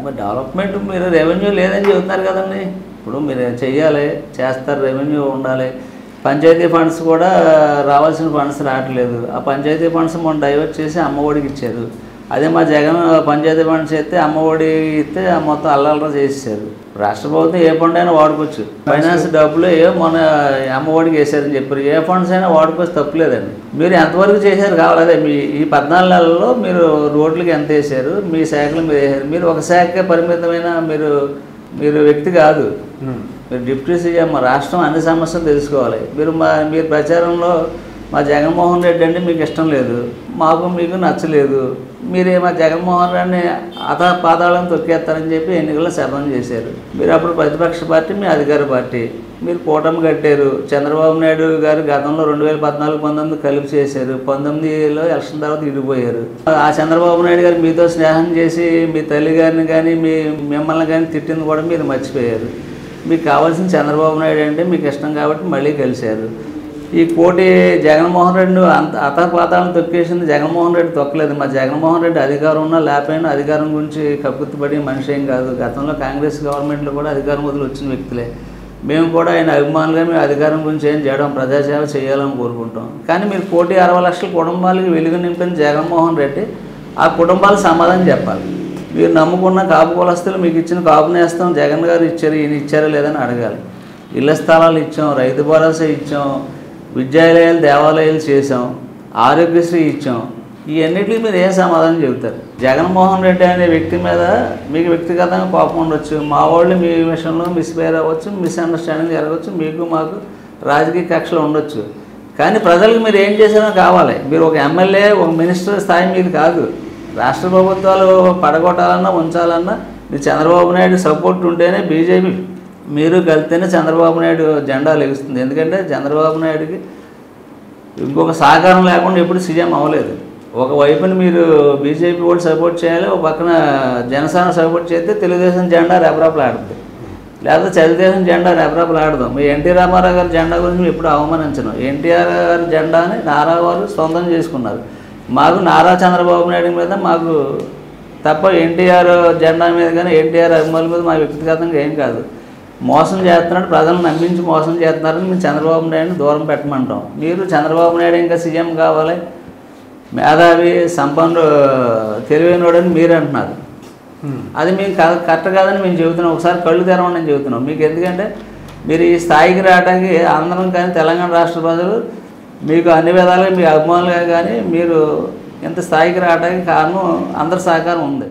మరి డెవలప్మెంట్ మీరు రెవెన్యూ లేదని చెబుతున్నారు కదండి. ఇప్పుడు మీరు చేయాలి, చేస్తారు, రెవెన్యూ ఉండాలి. పంచాయతీ ఫండ్స్ కూడా రావాల్సిన ఫండ్స్ రావట్లేదు. ఆ పంచాయతీ ఫండ్స్ మొన్న డైవర్ట్ చేసి అమ్మఒడికి ఇచ్చారు. అదే మా జగన్ పంచాయతీ ఫండ్స్ ఇస్తే అమ్మఒడి ఇస్తే మొత్తం అల్లర్లు చేసేసారు. రాష్ట్ర ప్రభుత్వం ఏ ఫండ్ అయినా వాడుకోవచ్చు. ఫైనాన్స్ డబ్బులు మొన్న అమ్మఒడికి వేసారని చెప్పారు. ఏ ఫండ్స్ అయినా వాడుకోవచ్చు, తప్పులేదండి. మీరు ఎంతవరకు చేశారు కావాలి. అదే మీ ఈ 14 నెలల్లో మీరు రోడ్లకి ఎంత వేసారు, మీ శాఖలు మీరు వేసారు. మీరు ఒక శాఖకే పరిమితమైన మీరు వ్యక్తి కాదు. మీరు డిప్యూటీ సీఎం. రాష్ట్రం అన్ని సమస్యలు తెలుసుకోవాలి. మీరు ప్రచారంలో మా జగన్మోహన్ రెడ్డి అంటే మీకు ఇష్టం లేదు, మీకు నచ్చలేదు. మీరే మా జగన్మోహన్ రెడ్డిని పాతాళం తొక్కేస్తారని చెప్పి ఎన్నికల్లో శపథం చేశారు. మీరు అప్పుడు ప్రతిపక్ష పార్టీ, మీ అధికార పార్టీ. మీరు కూటమి కట్టారు. చంద్రబాబు నాయుడు గారు గతంలో 2014-19 కలిపి చేశారు. 19లో ఎలక్షన్ తర్వాత విడిపోయారు. ఆ చంద్రబాబు నాయుడు గారు మీతో స్నేహం చేసి మీ తల్లి గారిని కానీ మిమ్మల్ని కానీ తిట్టింది కూడా మీరు మర్చిపోయారు. మీకు కావాల్సిన చంద్రబాబు నాయుడు అంటే మీకు ఇష్టం కాబట్టి మళ్ళీ కలిశారు. ఈ కోటి జగన్మోహన్ రెడ్డి అతపాతాలను తొక్కేసింది జగన్మోహన్ రెడ్డి తొక్కలేదు. మా జగన్మోహన్ రెడ్డి అధికారం ఉన్నా లేకపోయినా అధికారం గురించి కక్కుర్తిపడి మనిషి ఏం కాదు. గతంలో కాంగ్రెస్ గవర్నమెంట్లో కూడా అధికారం వదిలి వచ్చిన వ్యక్తులే. మేము కూడా ఆయన అభిమానులుగా మేము అధికారం గురించి ఏం చేయడం, ప్రజాసేవ చేయాలని కోరుకుంటాం. కానీ మీరు 1,60,00,000 కుటుంబాలకి వెలుగు నింపిన జగన్మోహన్ రెడ్డి ఆ కుటుంబాలకు సమాధానం చెప్పాలి. మీరు నమ్ముకున్న కాపు కులస్తులు మీకు ఇచ్చిన కాపు నేస్తం జగన్ గారు ఇచ్చారు, ఈయన ఇచ్చారా లేదని అడగాలి. ఇళ్ల స్థలాలు ఇచ్చాం, రైతు భరోసా ఇచ్చాం, విద్యాలయాలు దేవాలయాలు చేసాం, ఆరోగ్యశ్రీ ఇచ్చాం. ఇవన్నిటికీ మీరు ఏం సమాధానం చెబుతారు? జగన్మోహన్ రెడ్డి అనే వ్యక్తి మీద మీకు వ్యక్తిగతంగా కోపం ఉండొచ్చు. మా వాళ్ళు మీ విషయంలో మిస్ఫేర్ అవ్వచ్చు, మిస్అండర్స్టాండింగ్ జరగవచ్చు, మీకు మాకు రాజకీయ కక్షలు ఉండొచ్చు. కానీ ప్రజలకు మీరు ఏం చేసినా కావాలి. మీరు ఒక ఎమ్మెల్యే, ఒక మినిస్టర్ స్థాయి మీది కాదు. రాష్ట్ర ప్రభుత్వాలు పడగొట్టాలన్నా ఉంచాలన్నా మీరు చంద్రబాబు నాయుడు సపోర్ట్ ఉంటేనే, బీజేపీ మీరు కలిస్తేనే చంద్రబాబు నాయుడు జెండా లెగుస్తుంది. ఎందుకంటే చంద్రబాబు నాయుడికి ఇంకొక సహకారం లేకుండా ఎప్పుడు సీఎం అవ్వలేదు. ఒకవైపున మీరు బీజేపీ కూడా సపోర్ట్ చేయాలి, ఒక పక్కన జనసేన సపోర్ట్ చేస్తే తెలుగుదేశం జెండా రెపరెపలాడుతుంది. లేకపోతే తెలుగుదేశం జెండా రెపరెపలాడదాం. మీ ఎన్టీ రామారావు గారి జెండా గురించి మేము ఎప్పుడు అవమానించను. ఎన్టీఆర్ గారి జెండాని నారా వారు సొంతం చేసుకున్నారు. మాకు నారా చంద్రబాబు నాయుడు మీద మాకు తప్ప ఎన్టీఆర్ జెండా మీద కానీ ఎన్టీఆర్ అభిమానుల మీద మా వ్యక్తిగతంగా ఏం కాదు. మోసం చేస్తున్నాడు, ప్రజలను నమ్మించి మోసం చేస్తున్నారని మేము చంద్రబాబు నాయుడిని దూరం పెట్టమంటాం. మీరు చంద్రబాబు నాయుడు ఇంకా సీఎం కావాలి, మేధావి, సంపన్నుడు, తెలివైనోడని మీరు అంటున్నారు. అది మేము కరెక్ట్ కాదని మేము చెబుతున్నాం. ఒకసారి కళ్ళు తెరవండి అని చెబుతున్నాం. మీకు ఎందుకంటే మీరు ఈ స్థాయికి రావడానికి ఆంధ్రం కానీ తెలంగాణ రాష్ట్ర ప్రజలు మీకు అన్ని విధాలుగా మీ అభిమానులుగా కానీ మీరు ఇంత స్థాయికి రావడానికి కారణం అందరి సహకారం ఉంది.